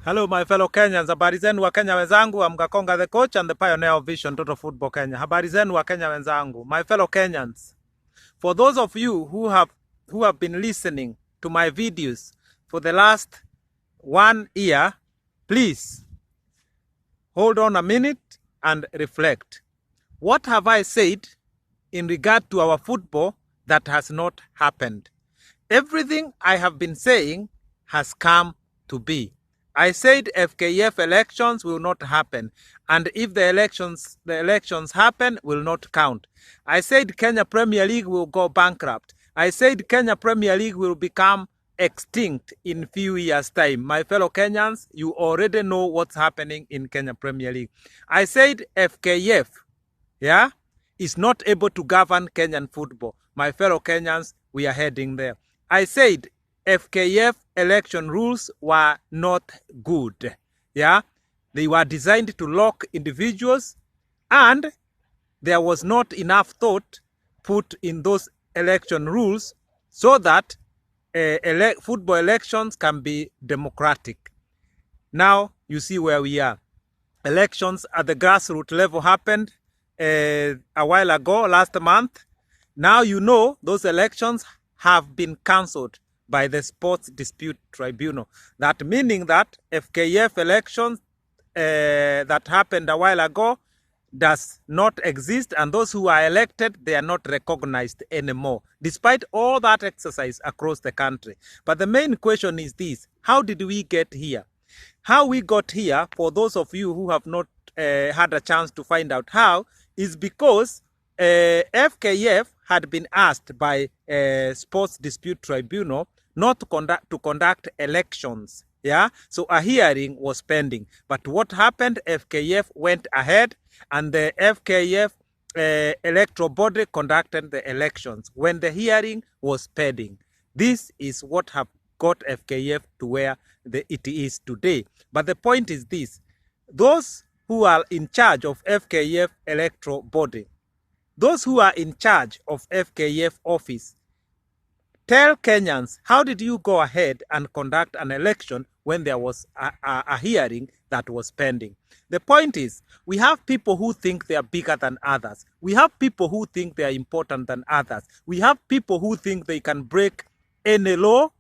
Hello, my fellow Kenyans. Habari zenu wa Kenya wenzangu. I'm Gakonga, the coach and the pioneer of Vision Total Football Kenya. Habari zenu wa Kenya wenzangu. My fellow Kenyans. For those of you who have been listening to my videos for the last 1 year, please hold on a minute and reflect. What have I said in regard to our football that has not happened? Everything I have been saying has come to be. I said FKF elections will not happen, and if the elections happen, will not count. I said Kenya Premier League will go bankrupt. I said Kenya Premier League will become extinct in few years' time. My fellow Kenyans, you already know what's happening in Kenya Premier League. I said FKF, is not able to govern Kenyan football. My fellow Kenyans, we are heading there. I said FKF election rules were not good. They were designed to lock individuals, and there was not enough thought put in those election rules so that football elections can be democratic. Now you see where we are. Elections at the grassroots level happened a while ago, last month. Now you know those elections have been cancelled by the Sports Dispute Tribunal. That meaning that FKF elections that happened a while ago does not exist, and those who are elected, they are not recognized anymore, despite all that exercise across the country. But the main question is this: how did we get here? How we got here, for those of you who have not had a chance to find out how, is because FKF had been asked by Sports Dispute Tribunal not to conduct elections. So a hearing was pending. But what happened? FKF went ahead, and the FKF electoral body conducted the elections when the hearing was pending. This is what have got FKF to where it is today. But the point is this: those who are in charge of FKF electoral body, those who are in charge of FKF office, tell Kenyans, how did you go ahead and conduct an election when there was a hearing that was pending? The point is, we have people who think they are bigger than others. We have people who think they are important than others. We have people who think they can break any law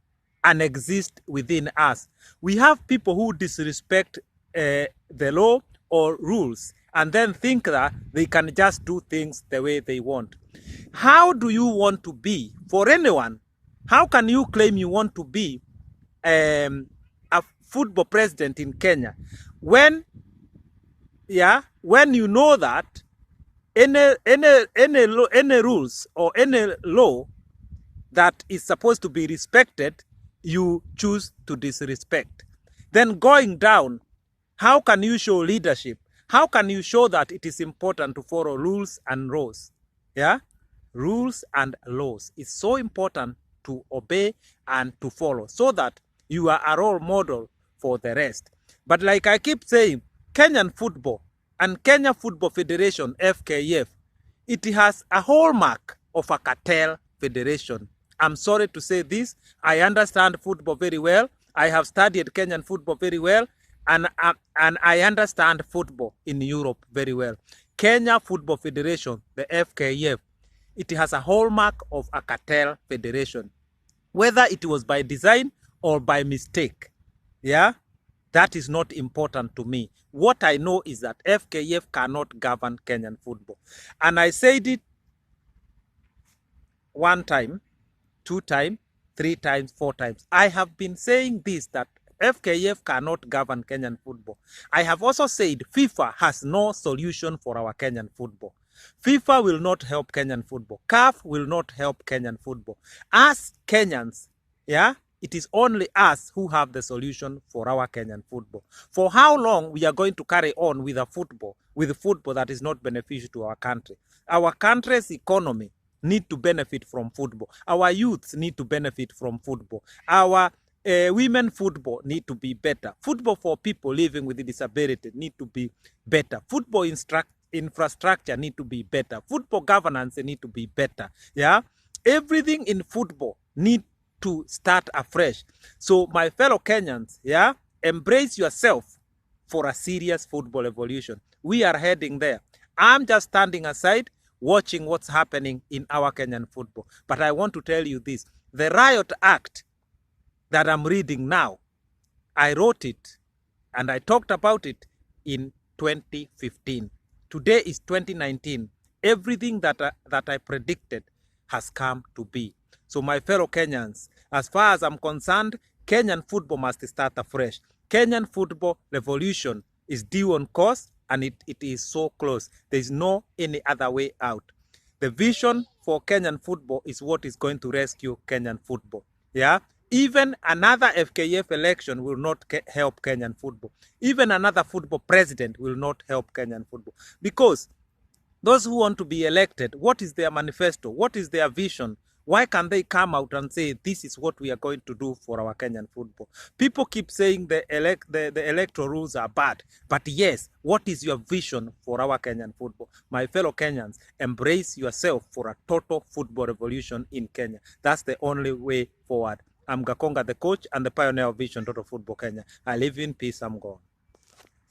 and exist within us. We have people who disrespect the law or rules and then think that they can just do things the way they want. How do you want to be for anyone? How can you claim you want to be a football president in Kenya when you know that any rules or any law that is supposed to be respected, you choose to disrespect? Then going down, how can you show leadership? How can you show that it is important to follow rules and laws? Rules and laws. It's so important to obey and to follow, so that you are a role model for the rest. But like I keep saying, Kenyan football and Kenya Football Federation, FKF, it has a hallmark of a cartel federation. I'm sorry to say this. I understand football very well. I have studied Kenyan football very well, and I understand football in Europe very well. Kenya Football Federation, the FKF, it has a hallmark of a cartel federation. Whether it was by design or by mistake, that is not important to me. What I know is that FKF cannot govern Kenyan football. And I said it 1 time, 2 times, 3 times, 4 times. I have been saying this, that FKF cannot govern Kenyan football. I have also said FIFA has no solution for our Kenyan football. FIFA will not help Kenyan football. CAF will not help Kenyan football. As Kenyans, it is only us who have the solution for our Kenyan football. For how long we are going to carry on with football that is not beneficial to our country? Our country's economy need to benefit from football. Our youths need to benefit from football. Our women football need to be better. Football for people living with a disability need to be better. Football infrastructure need to be better. Football governance need to be better. Everything in football need to start afresh. So my fellow Kenyans, Embrace yourself for a serious football evolution. We are heading there. I'm just standing aside watching what's happening in our Kenyan football. But I want to tell you this. The Riot Act that I'm reading now, I wrote it and I talked about it in 2015. Today is 2019. Everything that I predicted has come to be. So my fellow Kenyans, as far as I'm concerned, Kenyan football must start afresh. Kenyan football revolution is due on course, and it is so close. There is no any other way out. The vision for Kenyan football is what is going to rescue Kenyan football. Yeah? Even another FKF election will not help Kenyan football. Even another football president will not help Kenyan football. Because those who want to be elected, what is their manifesto? What is their vision? Why can't they come out and say, this is what we are going to do for our Kenyan football? People keep saying the electoral rules are bad. But yes, what is your vision for our Kenyan football? My fellow Kenyans, embrace yourself for a total football revolution in Kenya. That's the only way forward. I'm Gakonga, the coach and the pioneer of Vision Total Football Kenya. I live in peace. I'm gone.